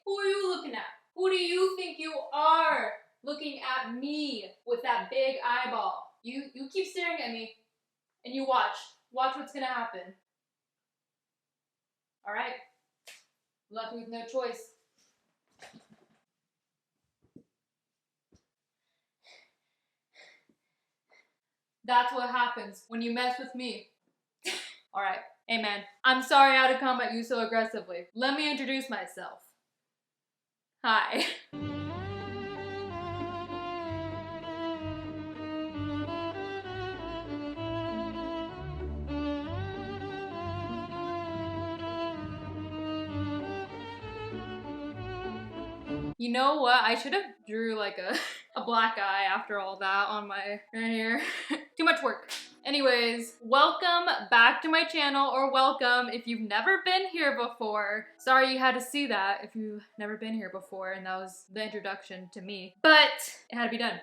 Who are you looking at? Who do you think you are looking at me with that big eyeball? You keep staring at me and you watch. Watch what's gonna happen. Alright. Left with no choice. That's what happens when you mess with me. Alright, amen. I'm sorry I had to come at you so aggressively. Let me introduce myself. Hi. You know what? I should have drew like a black eye after all that on my right here. Too much work. Anyways, welcome back to my channel, or welcome if you've never been here before. Sorry you had to see that if you've never been here before, and that was the introduction to me. But it had to be done.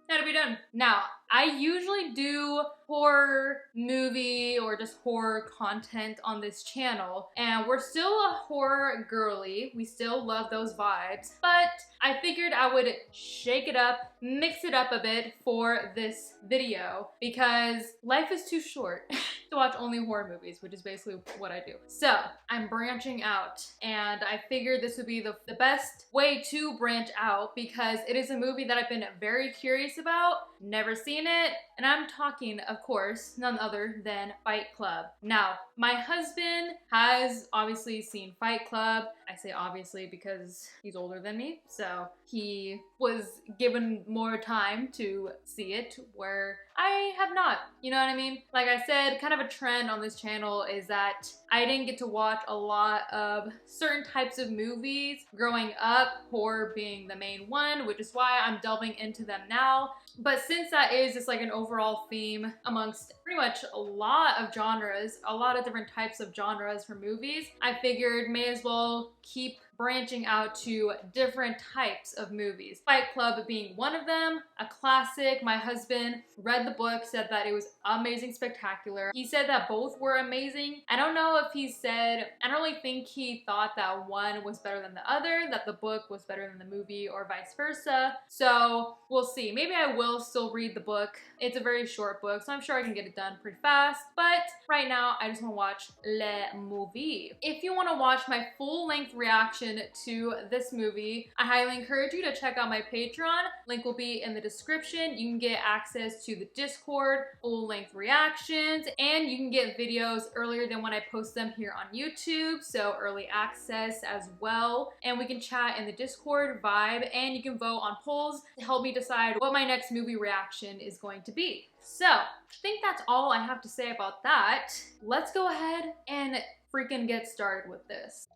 It had to be done. Now, I usually do horror movie or just horror content on this channel, and we're still a horror girly. We still love those vibes, but I figured I would shake it up, mix it up a bit for this video because life is too short to watch only horror movies, which is basically what I do. So I'm branching out, and I figured this would be the best way to branch out because it is a movie that I've been very curious about, never seen it, and I'm talking, of course, none other than Fight Club. Now, my husband has obviously seen Fight Club. I say obviously because he's older than me, so he was given more time to see it where I have not, you know what I mean? Like I said, kind of a trend on this channel is that I didn't get to watch a lot of certain types of movies growing up, horror being the main one, which is why I'm delving into them now. But since that is just like an overall theme amongst pretty much a lot of genres, a lot of different types of genres for movies, I figured may as well keep branching out to different types of movies. Fight Club being one of them, a classic. My husband read the book, said that it was amazing, spectacular. He said that both were amazing. I don't know if he said, I don't really think he thought that one was better than the other, that the book was better than the movie or vice versa. So we'll see. Maybe I will still read the book. It's a very short book, so I'm sure I can get it done pretty fast. But right now, I just want to watch Le Movie. If you want to watch my full-length reaction to this movie, I highly encourage you to check out my Patreon. Link will be in the description. You can get access to the Discord, full-length reactions, and you can get videos earlier than when I post them here on YouTube, so early access as well. And we can chat in the Discord vibe, and you can vote on polls to help me decide what my next movie reaction is going to be. So, I think that's all I have to say about that. Let's go ahead and freaking get started with this.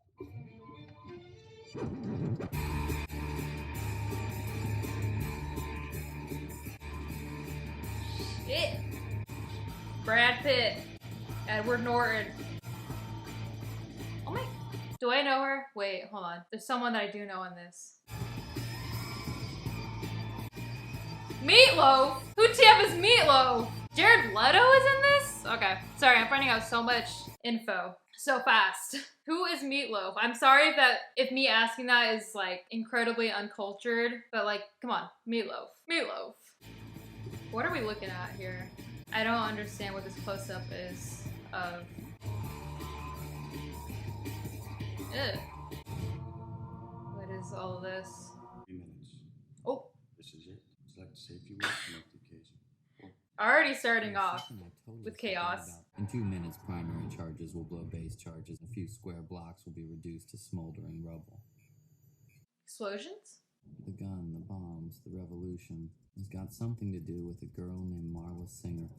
Shit. Brad Pitt. Edward Norton. Oh my, do I know her? Wait, hold on. There's someone that I do know in this. Meatloaf? Who TF is Meatloaf? Jared Leto is in this? Okay, sorry, I'm finding out so much info so fast. Who is Meatloaf? I'm sorry if me asking that is like incredibly uncultured, but like, come on, Meatloaf. Meatloaf. What are we looking at here? I don't understand what this close-up is of. Ugh. What is all of this? 3 minutes. Oh. This is it. Would you like to say a few words to make the occasion? Already starting off with chaos. In 2 minutes, primary charges will blow base charges. A few square blocks will be reduced to smoldering rubble. Explosions? The gun, the bombs, the revolution has got something to do with a girl named Marla Singer.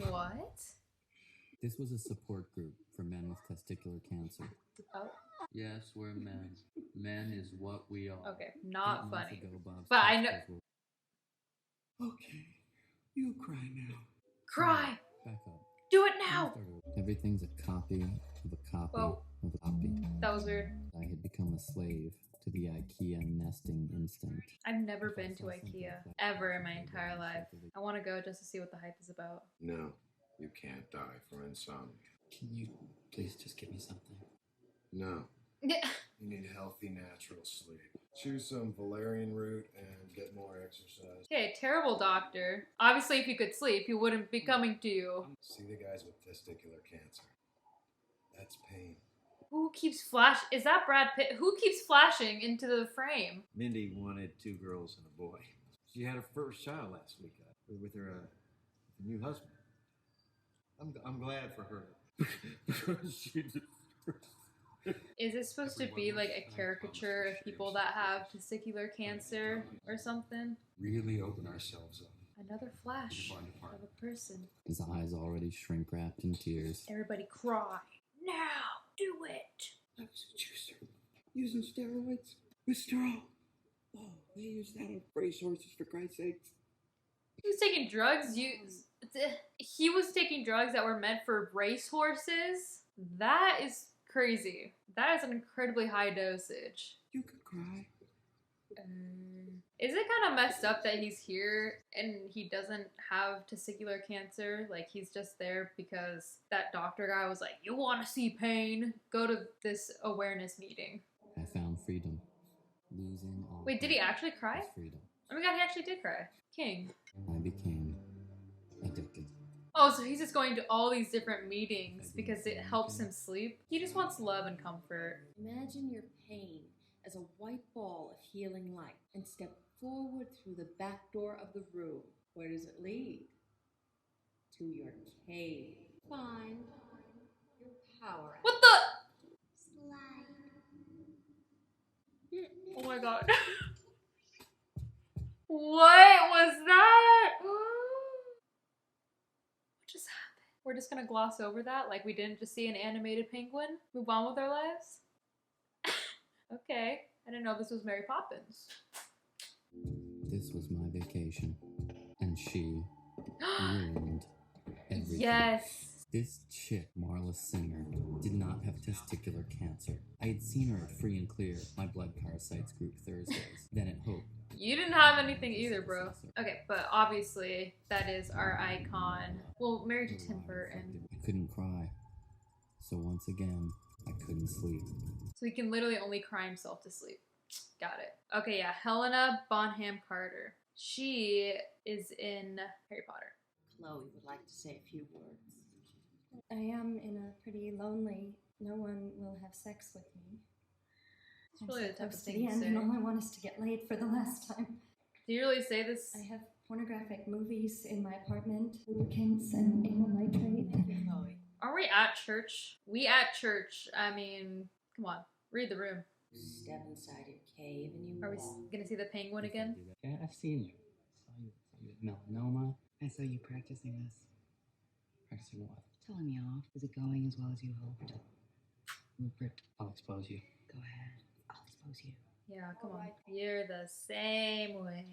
What? This was a support group for men with testicular cancer. Oh. Yes, we're men. Men is what we are. Okay, not funny. Bob's but I know. Okay, you cry now. Cry! Back up. Do it now! Everything's a copy of a copy Whoa. of a copy. That was weird. I had become a slave to the IKEA nesting instinct. I've never been to IKEA ever in my entire life. I want to go just to see what the hype is about. No, you can't die for insomnia. Can you please just give me something? No, Yeah. You need healthy, natural sleep. Choose some valerian root and get more exercise. Okay, terrible doctor. Obviously, if you could sleep, he wouldn't be coming to you. See the guys with testicular cancer. That's pain. Who keeps Is that Brad Pitt? Who keeps flashing into the frame? Mindy wanted 2 girls and a boy. She had her first child last week with her new husband. I'm glad for her. She just... Is it supposed to be like a caricature of people that have testicular cancer or something? Really open ourselves up. Another flash of a person. His eyes already shrink wrapped in tears. Everybody cry. Now, do it. I was a juicer. Using steroids with straw. Oh, they use that on racehorses, for Christ's sakes. He was taking drugs. He was taking drugs that were meant for racehorses. That is crazy. That is an incredibly high dosage. You could cry. Is it kind of messed up that he's here and he doesn't have testicular cancer? Like, he's just there because that doctor guy was like, you want to see pain? Go to this awareness meeting. I found freedom. Losing all. Wait, did he actually cry? is freedom. Oh my god, he actually did cry. King. I became addicted. Oh, so he's just going to all these different meetings because it helps him sleep? He just wants love and comfort. Imagine your pain as a white ball of healing light and step forward through the back door of the room. Where does it lead? To your cave. Find your power. What the? Oh my god. What was that? What just happened? We're just gonna gloss over that like we didn't just see an animated penguin? Move on with our lives? Okay. I didn't know this was Mary Poppins. This was my vacation, and she ruined everything. Yes. This chick, Marla Singer, did not have testicular cancer. I had seen her at Free and Clear, my blood parasites group Thursdays, then at Hope. You didn't have anything either, bro. Okay, but obviously that is our icon. Well, married to Tim Burton. I couldn't cry. So once again, I couldn't sleep. So he can literally only cry himself to sleep. Got it. Okay, yeah, Helena Bonham Carter. She is in Harry Potter. Chloe would like to say a few words. I am in a pretty lonely, no one will have sex with me. It's really the type of Close to thing the to end, say. and all I want is to get laid for the last time. Do you really say this? I have pornographic movies in my apartment, lubricants and anal nitrate. Thank you, Chloe. Are we at church? We at church. I mean, come on, read the room. Step inside your cave and you Are we walk. gonna see the penguin again? Yeah, I've seen you. I saw you with melanoma. I saw you practicing this. Practicing what? Telling me off. Is it going as well as you hoped? Rupert, I'll expose you. Go ahead. I'll expose you. Yeah, come on. You're the same way.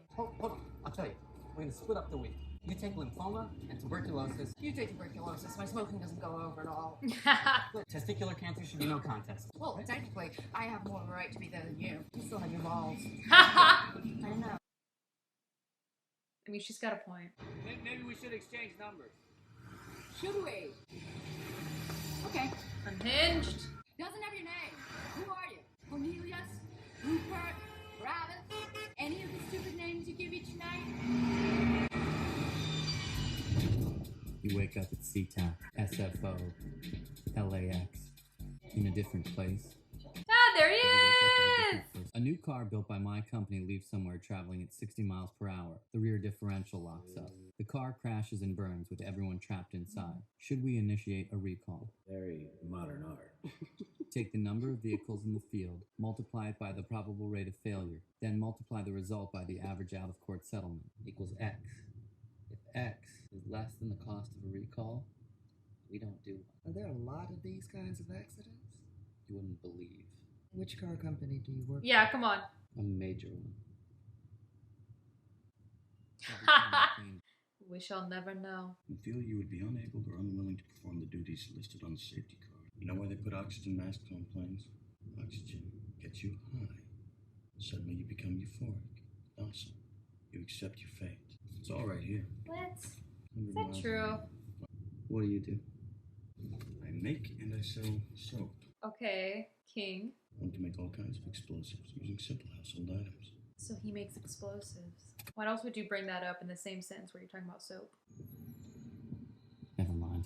Hold on. I'll tell you. We're gonna split up the week. You take lymphoma and tuberculosis. You take tuberculosis. My smoking doesn't go over at all. Look, testicular cancer should be no contest. Well, technically, I have more of a right to be there than you. You still have your balls. I I don't know. mean, she's got a point. Maybe we should exchange numbers. Should we? Okay. Unhinged. Doesn't have your name. Who are you? Cornelius? Rupert? Travis? Any of the stupid names you give each night? You wake up at SeaTac, SFO, LAX, in a different place. Ah, there he Every wake up is a is! different person. A new car built by my company leaves somewhere traveling at 60 miles per hour. The rear differential locks up. The car crashes and burns with everyone trapped inside. Should we initiate a recall? Very modern art. Take the number of vehicles in the field, multiply it by the probable rate of failure, then multiply the result by the average out-of-court settlement, equals X. If X is less than the cost of a recall, we don't do one. Are there a lot of these kinds of accidents? You wouldn't believe. Which car company do you work Yeah, come on. A major one. We shall never know. You feel you would be unable or unwilling to perform the duties listed on the safety card. You know why they put oxygen masks on planes? Oxygen gets you high. Suddenly you become euphoric. Awesome. You accept your fate. It's all right here. What? 100 Is that miles true? an hour. What do? I make and I sell soap. Okay, king. One can make all kinds of explosives using simple household items. So he makes explosives. What else would you bring that up in the same sentence where you're talking about soap? Never mind.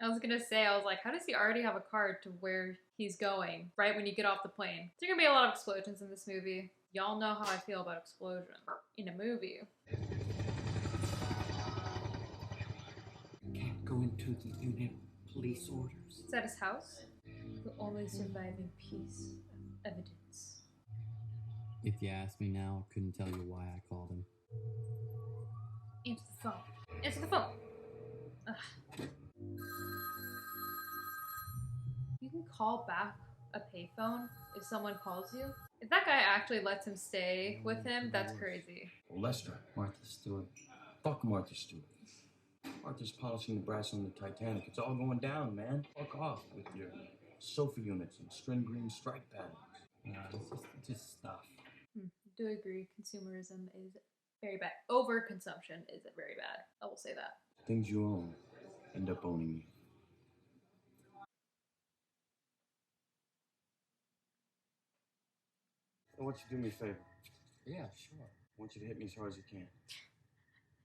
I was gonna say, I was like, how does he already have a card to where he's going right when you get off the plane? There's gonna be a lot of explosions in this movie. Y'all know how I feel about explosion in a movie. Can't go into the unit. Police orders. Is that his house? The only surviving piece of evidence. If you ask me now, I couldn't tell you why I called him. Answer the phone. Answer the phone. Ugh. You can call back a payphone if someone calls you. If that guy actually lets him stay with him, that's crazy. Oh, Lester. Martha Stewart. Fuck Martha Stewart. Martha's polishing the brass on the Titanic. It's all going down, man. Fuck off with your sofa units and string green stripe patterns. No, it's just stuff. Do agree, consumerism is very bad. Overconsumption is very bad. I will say that. Things you own end up owning you. So why don't you do me a favor? Yeah, sure. I want you to hit me as hard as you can.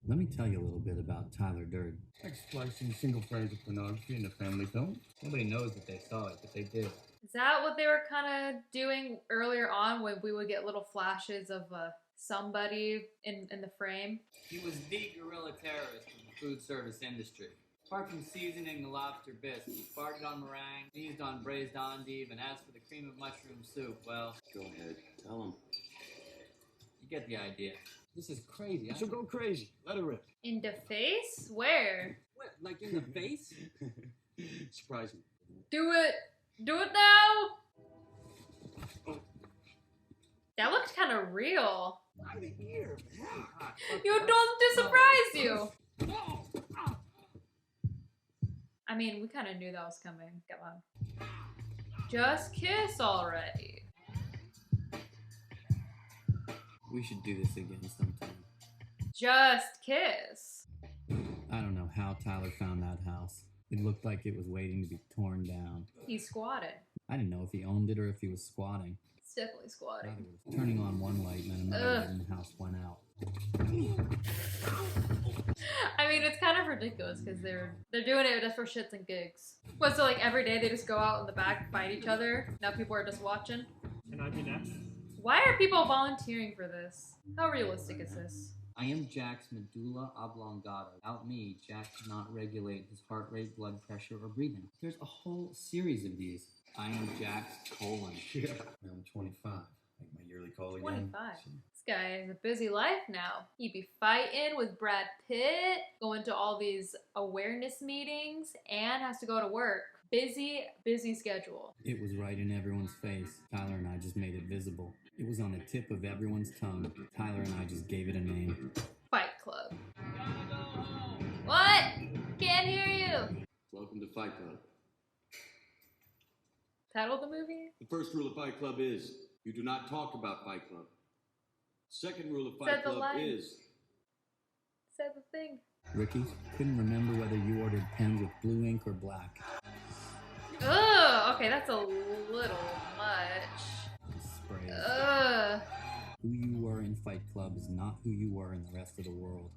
Let me tell you a little bit about Tyler Durden. Like splicing single frames of pornography in a family film. Nobody knows that they saw it, but they did. Is that what they were kind of doing earlier on when we would get little flashes of somebody in the frame? He was the guerrilla terrorist in the food service industry. Apart from seasoning the lobster bisque, he farted on meringue, sneezed on braised endive, and as for the cream of mushroom soup, well... Go ahead. Tell him. You get the idea. This is crazy. So go crazy. Let her rip. In the face? Where? What, like in the face? Surprise me. Do it! Do it now! That looked kind of real. I'm here, man. You told him to surprise you! I mean, we kind of knew that was coming. Come on. Just kiss already. We should do this again sometime. Just kiss. I don't know how Tyler found that house. It looked like it was waiting to be torn down. He squatted. I didn't know if he owned it or if he was squatting. It's definitely squatting. Rather, it was turning on one light and then another light and the house went out. I mean, it's kind of ridiculous because they're doing it just for shits and gigs. What, so like every day they just go out in the back and fight each other? Now people are just watching? Can I be next? Why are people volunteering for this? How realistic is this? I am Jack's medulla oblongata. Without me, Jack cannot regulate his heart rate, blood pressure, or breathing. There's a whole series of these. I am Jack's colon. Yeah. I'm 25. Make my yearly call again. 25. This guy has a busy life now. He'd be fighting with Brad Pitt, going to all these awareness meetings, and has to go to work. Busy, busy schedule. It was right in everyone's face. Tyler and I just made it visible. It was on the tip of everyone's tongue. Tyler and I just gave it a name. Fight Club. What? Can't hear you. Welcome to Fight Club. Title of the movie? The first rule of Fight Club is you do not talk about Fight Club. Second rule of Said Fight the Club line. is Said the thing. Ricky, couldn't remember whether you ordered pens with blue ink or black. Ugh, okay, that's a little much. Sprays. Ugh. Who you were in Fight Club is not who you were in the rest of the world.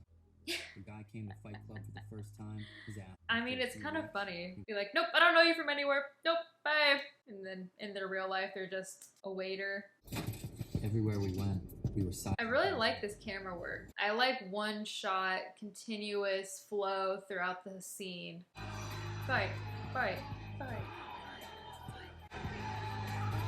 The guy came to Fight Club for the first time, his ass. I mean, it's kind of funny. Be like, nope, I don't know you from anywhere. Nope, bye. And then in their real life, they're just a waiter. Everywhere we went, we were silent. I really like this camera work. I like one shot, continuous flow throughout the scene. Fight, fight, fight.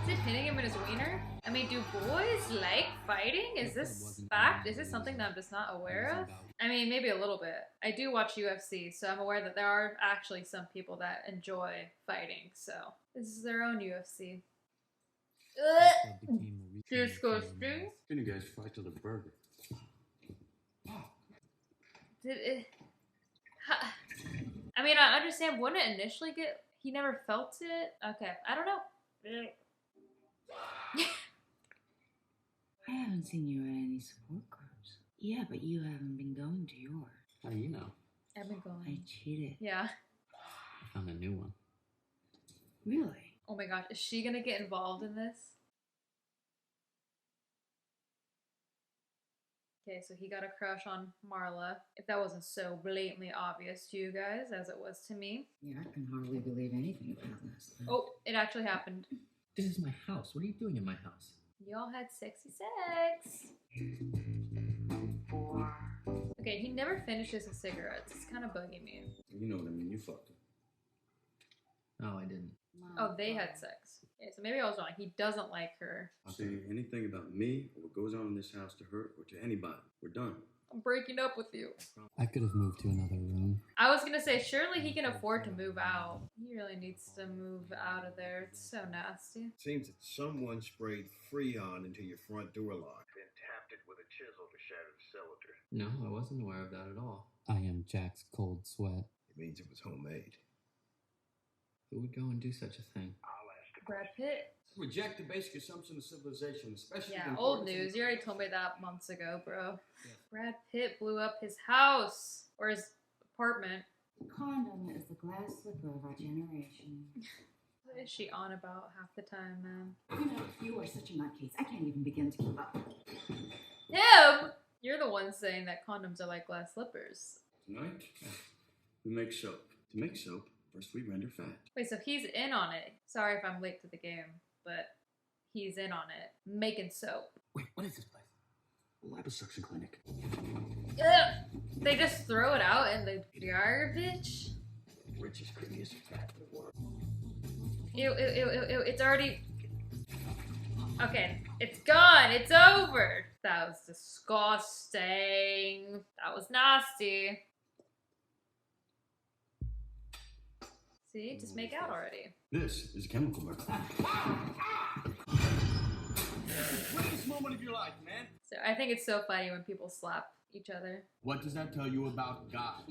Is it hitting him in his wiener? I mean, do boys like fighting? Is this fact? Is this something that I'm just not aware of? I mean, maybe a little bit. I do watch UFC, so I'm aware that there are actually some people that enjoy fighting, so this is their own UFC. Disgusting. Can you guys fight to the burger? Did it... I mean, I understand, wouldn't it initially get... He never felt it? Okay, I don't know. I haven't seen you at any support groups. Yeah, but you haven't been going to yours. How do you know? I've been I going. cheated. Yeah. found a new one. Really? Oh my gosh, is she gonna get involved in this? Okay, so he got a crush on Marla. If that wasn't so blatantly obvious to you guys as it was to me. Yeah, I can hardly believe anything about this. Oh, it actually happened. This is my house. What are you doing in my house? Y'all had sexy sex. Okay, he never finishes his cigarettes. It's kind of bugging me. You know what I mean, you fucked her. No, I didn't. Oh, they had sex. Yeah, so maybe I was wrong. He doesn't like her. I'll say anything about me or what goes on in this house to her or to anybody. We're done. I'm breaking up with you. I could have moved to another room. I was gonna say, surely he can afford to move out. He really needs to move out of there. It's so nasty. Seems that someone sprayed Freon into your front door lock. Then tapped it with a chisel to shatter the cylinder. No, I wasn't aware of that at all. I am Jack's cold sweat. It means it was homemade. Who would go and do such a thing? Brad Pitt? Reject the basic assumption of civilization, especially. Yeah, old news. You already told me that months ago, bro. Brad Pitt blew up his house. Or his apartment. Condom is the glass slipper of our generation. What is she on about half the time, man? You know, you are such a nutcase. I can't even begin to keep up. Him! You're the one saying that condoms are like glass slippers. Tonight, we make soap. To make soap, first we render fat. Wait, so he's in on it. Sorry if I'm late to the game, but he's in on it. Making soap. Wait, what is this place? A liposuction clinic. Ugh! They just throw it out in the garbage? Richest, creamiest fat in the world. Ew, ew, ew, ew, ew. It's already... Okay, it's gone. It's over. That was disgusting. That was nasty. See? Just make out already. This is a chemical burn. Greatest moment of your life, man. So I think it's so funny when people slap each other. What does that tell you about God?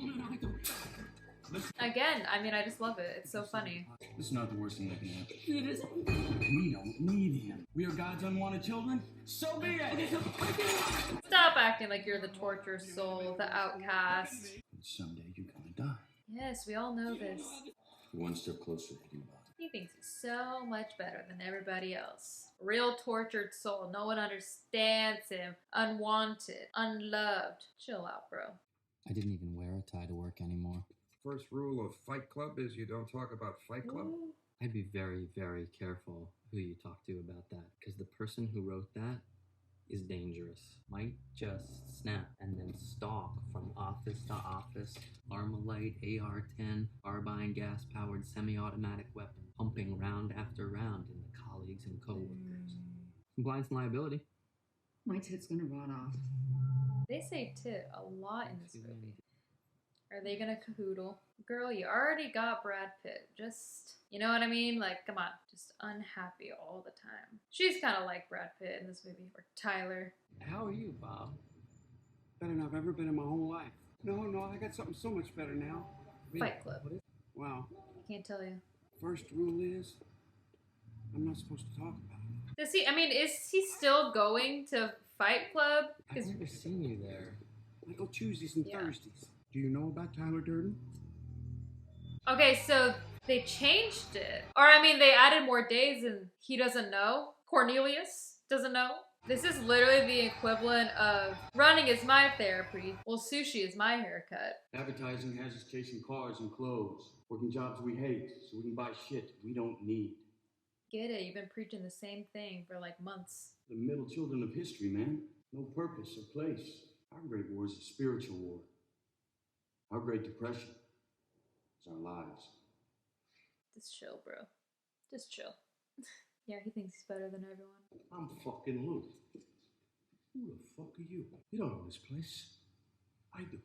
Again, I mean, I just love it. It's so funny. This is not the worst thing that can happen. It is. We don't need him. We are God's unwanted children. So be it. Stop acting like you're the tortured soul, the outcast. Someday you're gonna die. Yes, we all know this. One step closer to getting body. He thinks he's so much better than everybody else. Real tortured soul. No one understands him. Unwanted. Unloved. Chill out, bro. I didn't even wear a tie to work anymore. First rule of Fight Club is you don't talk about Fight Club. Ooh. I'd be very, very careful who you talk to about that, because the person who wrote that is dangerous. Might just snap and then stalk from office to office, Armalite, AR-10, carbine gas-powered semi-automatic weapon, pumping round after round into colleagues and co-workers. Compliance and liability. My tit's gonna rot off. They say tit a lot in this movie. Are they gonna cahoodle? Girl, you already got Brad Pitt. Just, you know what I mean? Like, come on. Just unhappy all the time. She's kind of like Brad Pitt in this movie. Or Tyler. How are you, Bob? Better than I've ever been in my whole life. No, I got something so much better now. Fight Club. Wow. I can't tell you. First rule is, I'm not supposed to talk about it. Does he, I mean, is he still going to Fight Club? I've never seen you there. I go Tuesdays and Yeah. Thursdays. Do you know about Tyler Durden? Okay, so they changed it. Or, I mean, they added more days and he doesn't know. Cornelius doesn't know. This is literally the equivalent of running is my therapy. Well, sushi is my haircut. Advertising has us chasing cars and clothes, working jobs we hate, so we can buy shit we don't need. Get it? You've been preaching the same thing for like months. The middle children of history, man. No purpose or place. Our great war is a spiritual war. Our Great Depression is our lives. Just chill, bro. Just chill. Yeah, he thinks he's better than everyone. I'm fucking who? Who the fuck are you? You don't know this place. I do.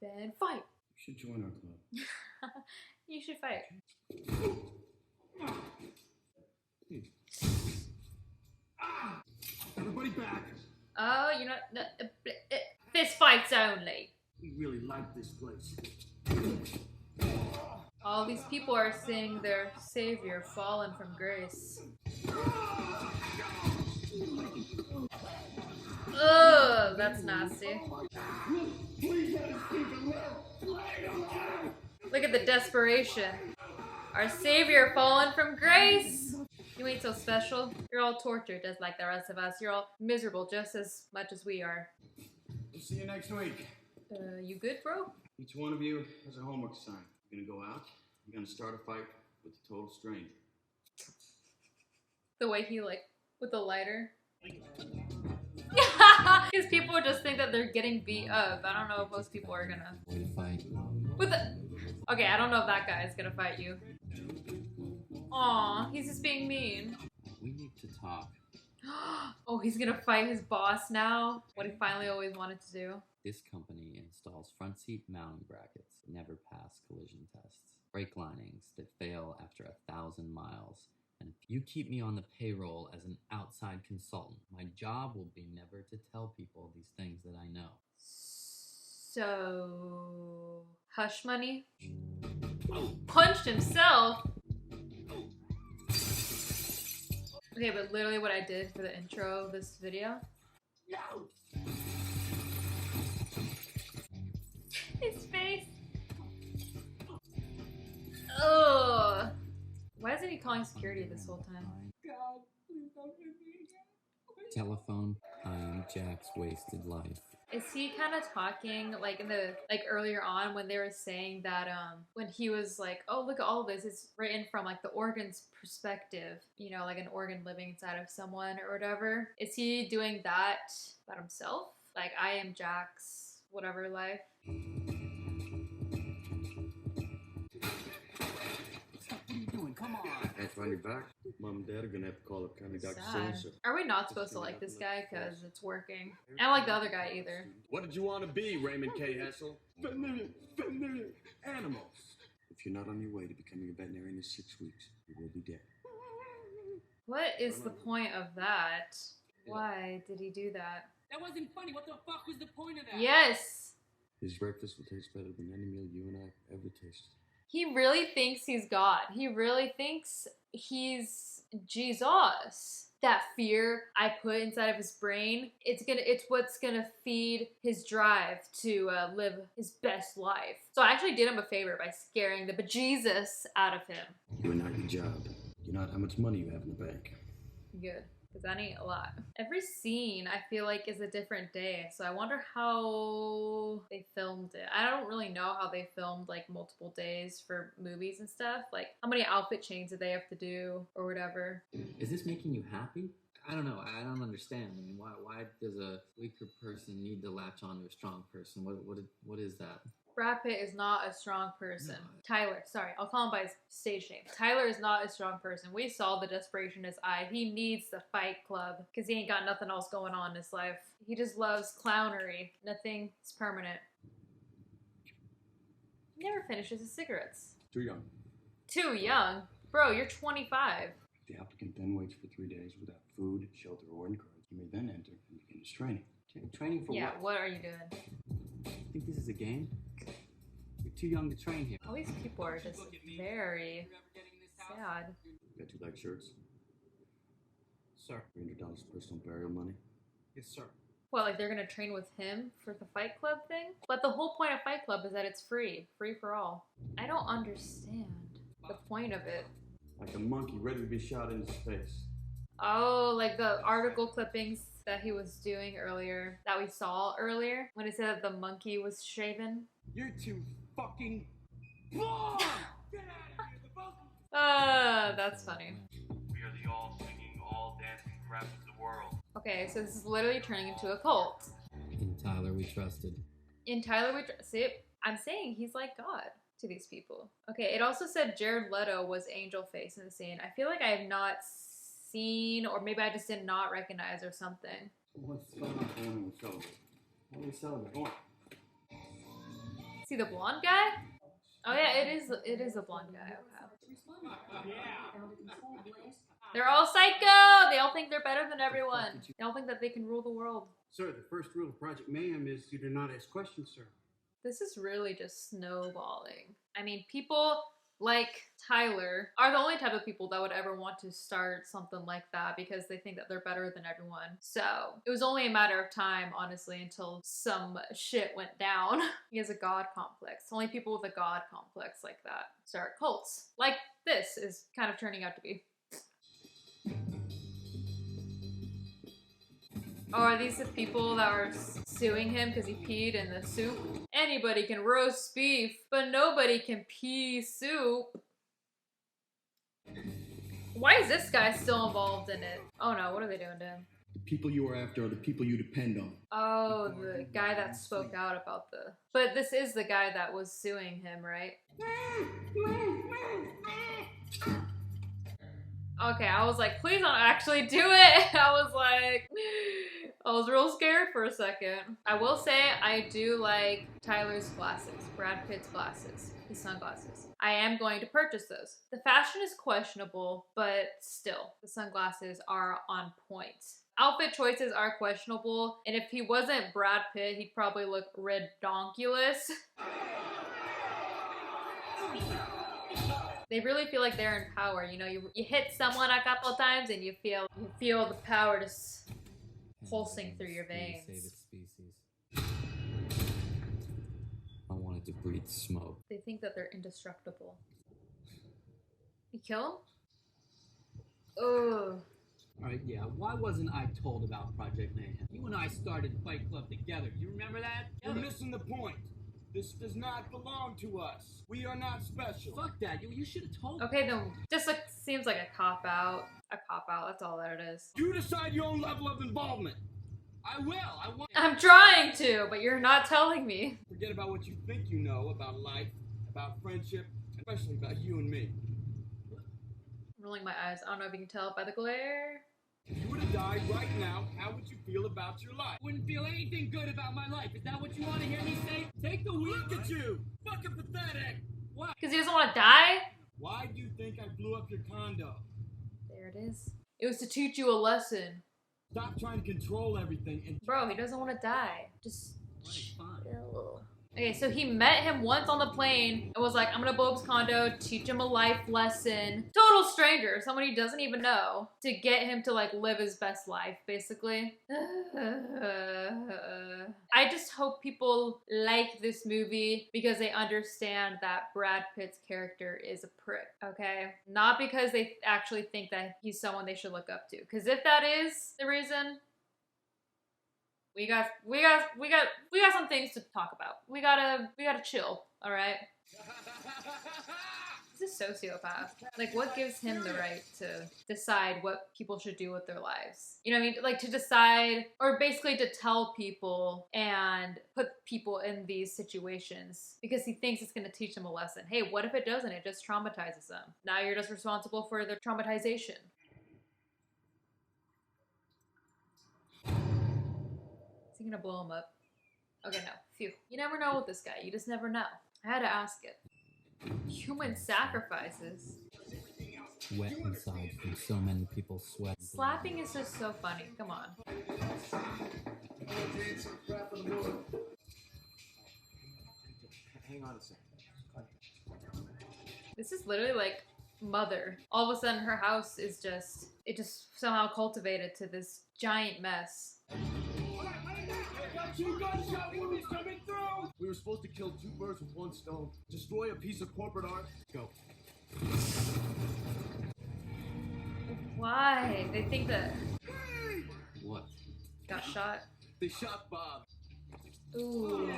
Then fight. You should join our club. You should fight. Everybody back. Oh, you're not... fist fights only. We really like this place. All these people are seeing their savior fallen from grace. Ugh, that's nasty. Look at the desperation. Our savior fallen from grace. You ain't so special. You're all tortured just like the rest of us. You're all miserable just as much as we are. We'll see you next week. You good, bro? Each one of you has a homework assignment. You're gonna go out. You're gonna start a fight with a total stranger. The way he, like, with the lighter. Because people would just think that they're getting beat up. I don't know if most people are gonna. Way to fight. With the. Okay, I don't know if that guy is gonna fight you. Aw, he's just being mean. We need to talk. Oh, he's gonna fight his boss now? What he finally always wanted to do. This company installs front seat mounting brackets that never pass collision tests. Brake linings that fail after 1,000 miles. And if you keep me on the payroll as an outside consultant, my job will be never to tell people these things that I know. So... Hush money? Punched himself? Okay, but literally what I did for the intro of this video. His face. Ugh. Why isn't he calling security this whole time? God, please don't hit me again. Telephone, time, Jack's wasted life. Is he kind of talking like in the earlier on when they were saying that when he was like, oh, look at all of this, it's written from like the organ's perspective, you know, like an organ living inside of someone or whatever. Is he doing that about himself? Like, I am Jack's whatever life. What are you doing? Come on. Can't find your back. Mom and Dad are gonna have to call up County Doctor Sad. so. Are we not supposed to like this guy because it's working? I don't like the other guy either. What did you want to be, Raymond K. Hessel? Veterinarian. Animals. If you're not on your way to becoming a veterinarian in 6 weeks, you will be dead. What is the point of that? Why did he do that? That wasn't funny. What the fuck was the point of that? Yes! His breakfast will taste better than any meal you and I ever tasted. He really thinks he's God. He really thinks he's Jesus. That fear I put inside of his brain, it's what's gonna feed his drive to live his best life. So I actually did him a favor by scaring the bejesus out of him. You are not your job. You're not how much money you have in the bank. Good. Because that ain't a lot. Every scene, I feel like, is a different day. So I wonder how they filmed it. I don't really know how they filmed, like, multiple days for movies and stuff. Like, how many outfit changes did they have to do or whatever. Is this making you happy? I don't know. I don't understand. I mean, why does a weaker person need to latch on to a strong person? What is that? Brad Pitt is not a strong person. No. Tyler, sorry, I'll call him by his stage name. Tyler is not a strong person. We saw the desperation in his eye. He needs the Fight Club because he ain't got nothing else going on in his life. He just loves clownery. Nothing is permanent. He never finishes his cigarettes. Too young. Too young? Bro, you're 25. The applicant then waits for 3 days without food, shelter, or encouragement. He may then enter and begin his training. Training for Yeah, what? what are you doing? You think this is a game? You're too young to train here. All these people are just very sad. Got 2 black shirts. Sir. $300 personal burial money. Yes, sir. What, like they're gonna train with him for the Fight Club thing? But the whole point of Fight Club is that it's free. Free for all. I don't understand the point of it. Like a monkey ready to be shot into space. Oh, like the article clippings that he was doing earlier, that we saw earlier, when he said that the monkey was shaven. You're too fucking blonde! Get out of here, the both of you! That's funny. We are the all singing, all dancing crap of the world. Okay, so this is literally turning into a cult. In Tyler we trusted. In Tyler, see, I'm saying he's like God to these people. Okay, it also said Jared Leto was Angel Face in the scene. I feel like I have not seen, or maybe I just did not recognize or something. What's going on with celebrate? What are we celebrating? See the blonde guy? Oh yeah, it is a blonde guy. Okay. They're all psycho! They all think they're better than everyone. They all think that they can rule the world. Sir, the first rule of Project Mayhem is you do not ask questions, sir. This is really just snowballing. I mean, people like Tyler, are the only type of people that would ever want to start something like that because they think that they're better than everyone. So it was only a matter of time, honestly, until some shit went down. He has a god complex. Only people with a god complex like that start cults. Like this is kind of turning out to be. Oh, are these the people that are suing him because he peed in the soup? Anybody can roast beef, but nobody can pee soup. Why is this guy still involved in it? Oh no, what are they doing to him? The people you are after are the people you depend on. Oh, the guy that spoke out about the... But this is the guy that was suing him, right? Okay, I was like, please don't actually do it. I was real scared for a second. I will say I do like Tyler's glasses, Brad Pitt's glasses, his sunglasses. I am going to purchase those. The fashion is questionable, but still, the sunglasses are on point. Outfit choices are questionable, and if he wasn't Brad Pitt, he'd probably look redonkulous. They really feel like they're in power, you know, you hit someone a couple times and you feel the power just pulsing through your veins. Save its species. I wanted to breathe smoke. They think that they're indestructible. You kill him? Ugh. Alright, yeah, why wasn't I told about Project Mayhem? You and I started Fight Club together. You remember that? You're missing the point. This does not belong to us. We are not special. Fuck that. You should have told me. Okay, then just seems like a cop-out. A cop-out, that's all that it is. You decide your own level of involvement. I will. I want. I'm trying to, but you're not telling me. Forget about what you think you know about life, about friendship, especially about you and me. I'm rolling my eyes. I don't know if you can tell by the glare. If you were to die right now, how would you feel about your life? Wouldn't feel anything good about my life. Is that what you want to hear me say? Take the wheel. Look at you. Fucking pathetic. Why? Because he doesn't want to die? Why do you think I blew up your condo? There it is. It was to teach you a lesson. Stop trying to control everything and... Bro, he doesn't want to die. Just fine. chill. Okay, so he met him once on the plane and was like, I'm gonna blow up his condo, teach him a life lesson. Total stranger, someone he doesn't even know, to get him to like live his best life, basically. I just hope people like this movie because they understand that Brad Pitt's character is a prick, okay? Not because they actually think that he's someone they should look up to. Because if that is the reason, we got some things to talk about. We gotta chill, all right? He's a sociopath. Like, what gives him the right to decide what people should do with their lives? You know what I mean? Like, to decide, or basically to tell people and put people in these situations because he thinks it's gonna teach them a lesson. Hey, what if it doesn't? It just traumatizes them. Now you're just responsible for their traumatization. Is he gonna blow him up? Okay, no. Phew. You never know with this guy. You just never know. I had to ask it. Human sacrifices. Wet inside from so many people's sweat. Slapping is just so funny. Come on. Hang on a second. This is literally like Mother. All of a sudden her house is just, it just somehow cultivated to this giant mess. Two gunshot wounds coming through! We were supposed to kill two birds with one stone. Destroy a piece of corporate art. Go. Why? They think that... What? Got shot? They shot Bob. Ooh.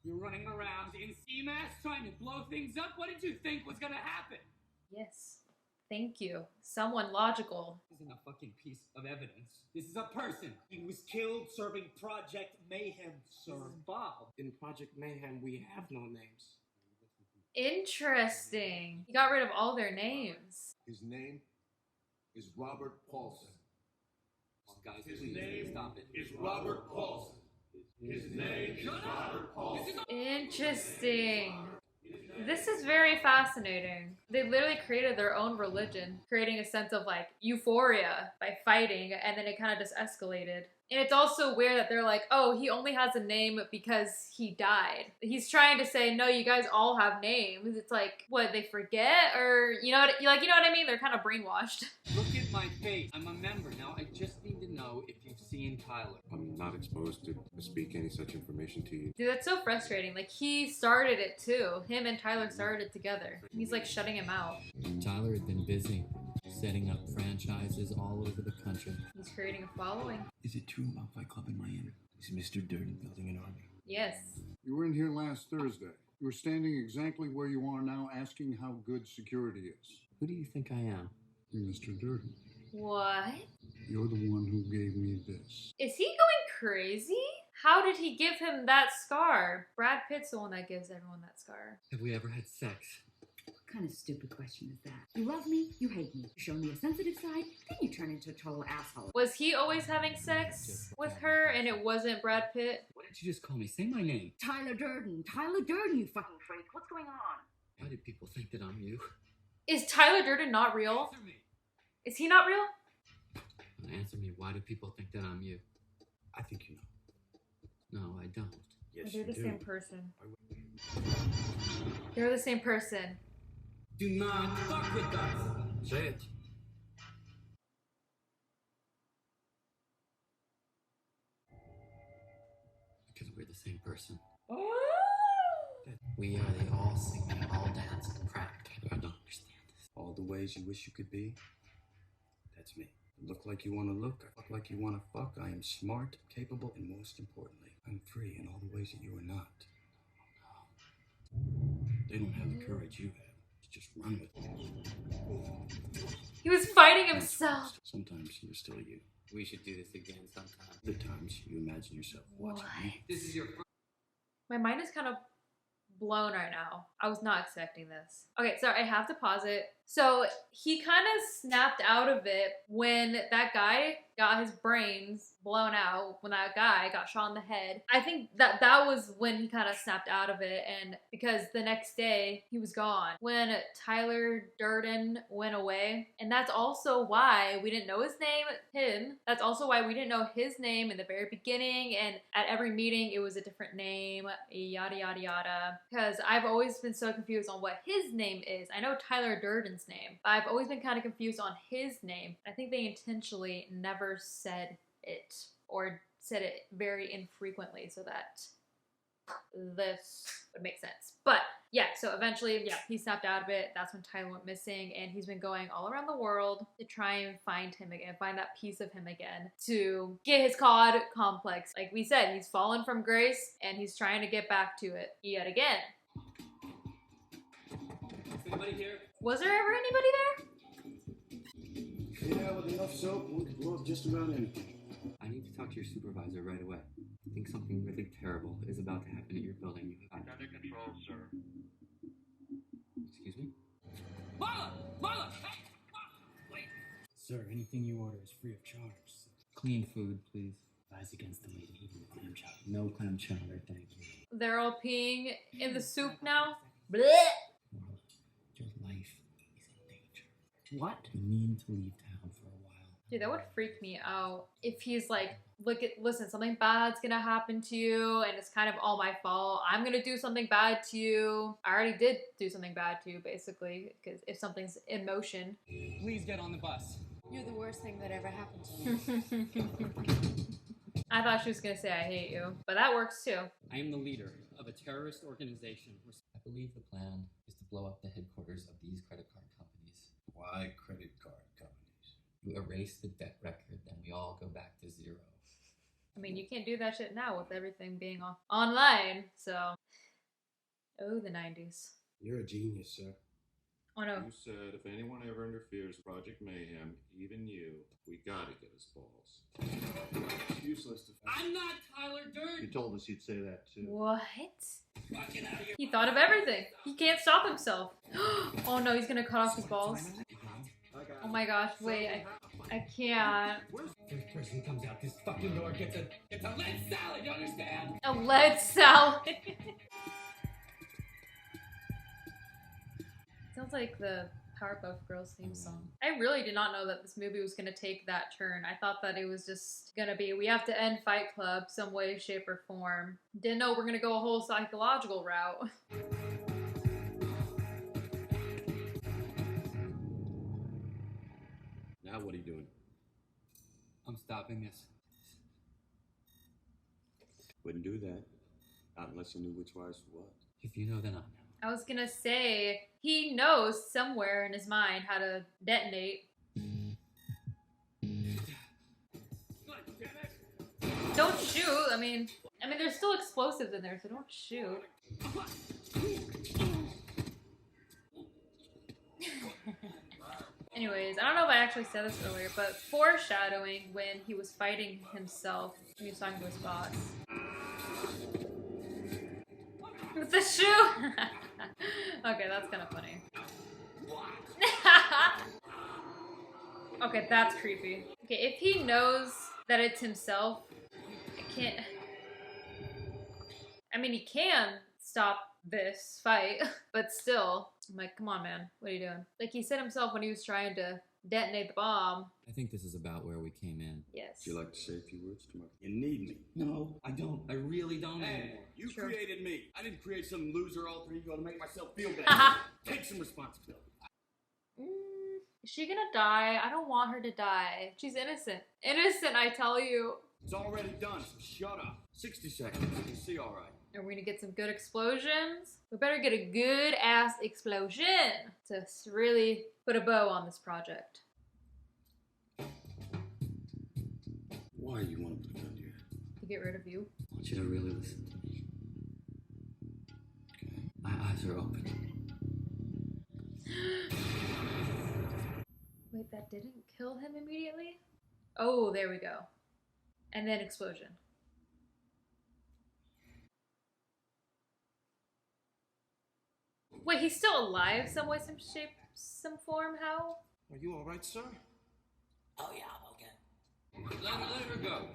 You're running around in ski masks trying to blow things up? What did you think was gonna happen? Yes. Thank you. Someone logical. This isn't a fucking piece of evidence. This is a person. He was killed serving Project Mayhem, sir. This is Bob. In Project Mayhem, we have no names. Interesting. He got rid of all their names. His name is Robert Paulson. Guys, His please name stop it. is Robert Paulson. His name is Robert Paulson. Interesting. This is very fascinating. They literally created their own religion, creating a sense of like euphoria by fighting, and then it kind of just escalated. And it's also weird that they're like, oh, he only has a name because he died. He's trying to say, no, you guys all have names. It's like, what, they forget? Or, you know what I mean? They're kind of brainwashed. Look at my face. I'm a member. Now I just need to know if you've seen Tyler. I'm not exposed to speak any such information to you. Dude, that's so frustrating. Like, he started it too. Him and Tyler started it together. He's like shutting him out. Tyler had been busy setting up franchises all over the country. He's creating a following. Is it true about Fight Club in Miami? Is Mr. Durden building an army? Yes. You were in here last Thursday. You were standing exactly where you are now, asking how good security is. Who do you think I am? You're Mr. Durden. What? You're the one who gave me this. Is he going crazy? How did he give him that scar? Brad Pitt's the one that gives everyone that scar. Have we ever had sex? What kind of stupid question is that? You love me, you hate me. You show me a sensitive side, then you turn into a total asshole. Was he always having sex with her and it wasn't Brad Pitt? Why didn't you just call me? Say my name. Tyler Durden, you fucking freak. What's going on? Why do people think that I'm you? Is Tyler Durden not real? Answer me. Is he not real? Answer me. Why do people think that I'm you? I think you know. No, I don't. Yes, They're you the do. same person. They're the same person. Do not fuck with us. Say it. Because we're the same person. We are the all singing, all dancing crack. I don't understand this. All the ways you wish you could be, that's me. Look like you want to look, I look like you want to fuck. I am smart, capable, and most importantly, I'm free in all the ways that you are not. They don't have the courage you have. Just run with it. He was fighting himself. Sometimes you're still you. We should do this again sometime. Other times you imagine yourself watching me. This is your My mind is kind of blown right now. I was not expecting this. Okay, so I have to pause it. So he kind of snapped out of it when that guy got his brains blown out, when that guy got shot in the head. I think that was when he kind of snapped out of it, and because the next day he was gone. When Tyler Durden went away, and that's also why we didn't know his name, That's also why we didn't know his name in the very beginning, and at every meeting it was a different name, yada yada yada. Because I've always been so confused on what his name is. I know Tyler Durden's name, but I've always been kind of confused on his name. I think they intentionally never said it, or said it very infrequently so that this would make sense. But yeah, so eventually, yeah, he snapped out of it. That's when Tyler went missing, and he's been going all around the world to try and find him again, find that piece of him again, to get his God complex. Like we said, he's fallen from grace, and he's trying to get back to it yet again. Is anybody here? Was there ever anybody there? Yeah, with enough soap, we could blow up just about anything. I need to talk to your supervisor right away. I think something really terrible is about to happen at your building. Under control, sir. Excuse me? Marla! Marla! Hey! Marla! Wait! Sir, anything you order is free of charge. So. Clean food, please. Advise against the lady eating the clam chowder. No clam chowder, thank you. They're all peeing in the soup now. Blech! Marla, your life is in danger. What? You need to leave town for a while. Dude, that would freak me out if he's like, listen, something bad's gonna happen to you, and it's kind of all my fault. I'm gonna do something bad to you. I already did do something bad to you, basically, because if something's in motion. Please get on the bus. You're the worst thing that ever happened to me. I thought she was gonna say I hate you, but that works too. I am the leader of a terrorist organization. I believe the plan is to blow up the headquarters of these credit card companies. Why credit card companies? You erase the debt record, then we all go back to zero. I mean, you can't do that shit now with everything being online, so. Oh, the 90s. You're a genius, sir. Oh no. You said if anyone ever interferes with Project Mayhem, even you, we gotta get his balls. It's useless to I'm not Tyler Durden! You told us you'd say that too. What? Fuck, get out of here! He thought of everything. He can't stop himself. Oh no, he's gonna cut off his balls. Oh my gosh, wait, I can't. First person comes out this fucking door gets a lead salad, you understand? A lead salad. Sounds like the Powerpuff Girls theme song. I really did not know that this movie was gonna take that turn. I thought that it was just gonna be, we have to end Fight Club some way, shape, or form. Didn't know we're gonna go a whole psychological route. Now what are you doing? I'm stopping this. Wouldn't do that. Not unless you knew which wires were what. If you know, then I know. I was gonna say, he knows somewhere in his mind how to detonate. Don't shoot. I mean, there's still explosives in there, so don't shoot. Anyways, I don't know if I actually said this earlier, but foreshadowing when he was fighting himself when he was talking to his boss. With the shoe! Okay, that's kind of funny. Okay, that's creepy. Okay, if he knows that it's himself, I can't... I mean, he can stop this fight, but still, I'm like, come on, man, what are you doing? Like he said himself when he was trying to detonate the bomb. I think this is about where we came in. Yes. Would you like to say a few words to Mark? You need me. No, I don't. I really don't Hey, anymore. you Sure. created me. I didn't create some loser alter ego to make myself feel bad. Take some responsibility. Is she gonna die? I don't want her to die. She's innocent. Innocent, I tell you. It's already done, so shut up. 60 seconds. You see all right. Are we gonna get some good explosions? We better get a good ass explosion to really put a bow on this project. Why you want to put a gun to your head? To get rid of you. I want you to really listen to me. Okay. My eyes are open. Wait, that didn't kill him immediately? Oh, there we go. And then explosion. Wait, he's still alive some way, some shape, some form? How? Are you all right, sir? Oh, yeah, I'm okay. Let her go.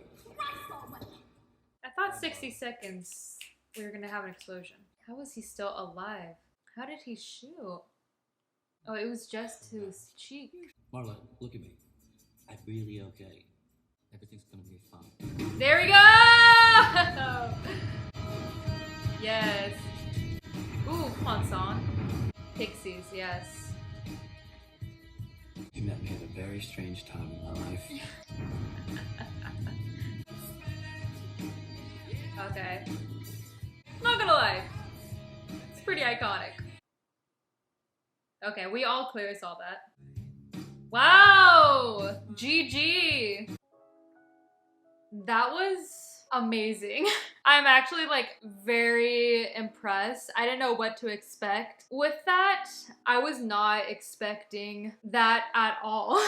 I thought 60 seconds we were gonna have an explosion. How was he still alive? How did he shoot? Oh, it was just his cheek. Marla, look at me. I'm really okay. Everything's gonna be fine. There we go! Yes. Ooh, come on, song. Pixies, yes. You met me at a very strange time in my life. Okay. Not gonna lie. It's pretty iconic. Okay, we all clearly saw that. Wow! GG! That was amazing. I'm actually like very impressed. I didn't know what to expect. With that, I was not expecting that at all,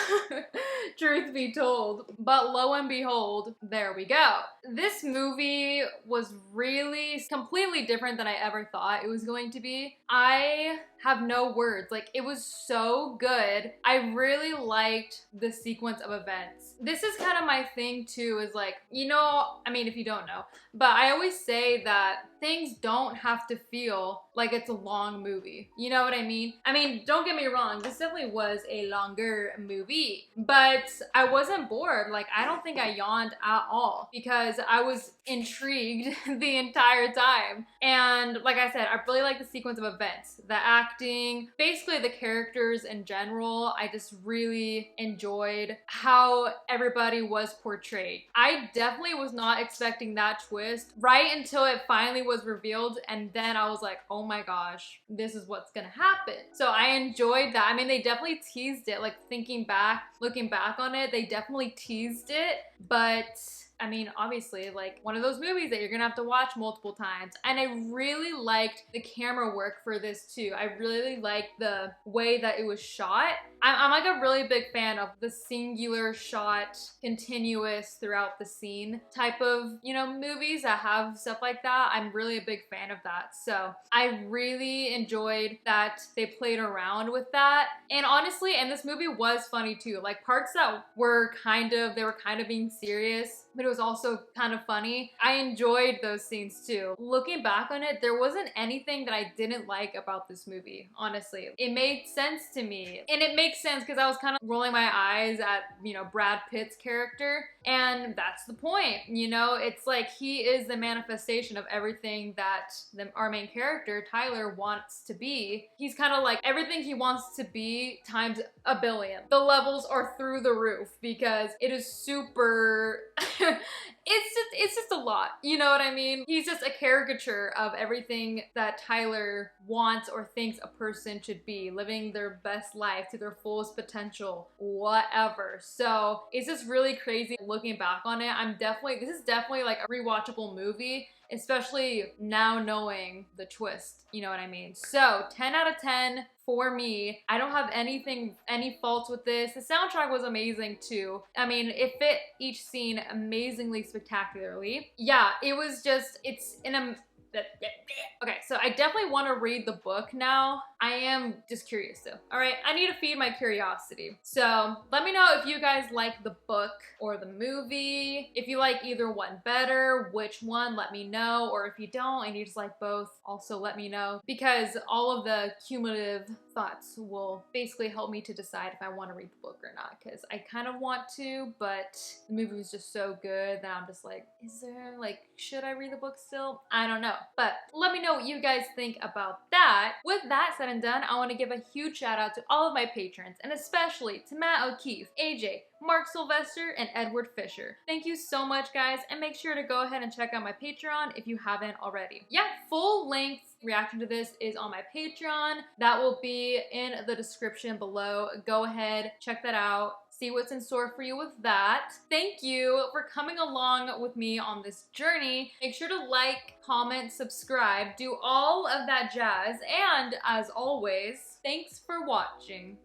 truth be told. But lo and behold, there we go. This movie was really completely different than I ever thought it was going to be. I have no words. Like, it was so good. I really liked the sequence of events. This is kind of my thing too, is like, you know, I mean, if you don't know, but I always say that things don't have to feel like it's a long movie. You know what I mean? I mean, don't get me wrong, this definitely was a longer movie, but I wasn't bored. Like, I don't think I yawned at all because I was intrigued the entire time. And like I said, I really like the sequence of events, the acting, basically the characters in general. I just really enjoyed how everybody was portrayed. I definitely was not expecting that twist right until it finally was revealed, and then I was like, oh my gosh, this is what's gonna happen. So I enjoyed that. I mean, they definitely teased it, like looking back on it, they definitely teased it, but I mean, obviously, like one of those movies that you're gonna have to watch multiple times. And I really liked the camera work for this too. I really liked the way that it was shot. I'm like a really big fan of the singular shot, continuous throughout the scene type of, you know, movies that have stuff like that. I'm really a big fan of that. So I really enjoyed that they played around with that. And honestly, and this movie was funny too. Like parts that were they were kind of being serious, but it was also kind of funny. I enjoyed those scenes too. Looking back on it, there wasn't anything that I didn't like about this movie, honestly. It made sense to me. And it makes sense because I was kind of rolling my eyes at, you know, Brad Pitt's character. And that's the point, you know? It's like he is the manifestation of everything that our main character, Tyler, wants to be. He's kind of like everything he wants to be times a billion. The levels are through the roof because it is super... it's just a lot, you know what I mean? He's just a caricature of everything that Tyler wants or thinks a person should be, living their best life to their fullest potential, whatever. So it's just really crazy looking back on it. This is definitely like a rewatchable movie, especially now knowing the twist, you know what I mean? So 10 out of 10 for me. I don't have any faults with this. The soundtrack was amazing too. I mean, it fit each scene amazingly spectacularly. Yeah, it was just, it's in a... Okay, so I definitely want to read the book now. I am just curious though. All right, I need to feed my curiosity. So let me know if you guys like the book or the movie. If you like either one better, which one, let me know. Or if you don't and you just like both, also let me know. Because all of the cumulative thoughts will basically help me to decide if I want to read the book or not. Because I kind of want to, but the movie was just so good that I'm just like, should I read the book still? I don't know. But let me know what you guys think about that. With that said and done, I want to give a huge shout out to all of my patrons, and especially to Matt O'Keefe, AJ, Mark Sylvester, and Edward Fisher. Thank you so much, guys, and make sure to go ahead and check out my Patreon if you haven't already. Yeah, full length reaction to this is on my Patreon. That will be in the description below. Go ahead, check that out. See what's in store for you with that. Thank you for coming along with me on this journey. Make sure to like, comment, subscribe, do all of that jazz, and as always, thanks for watching.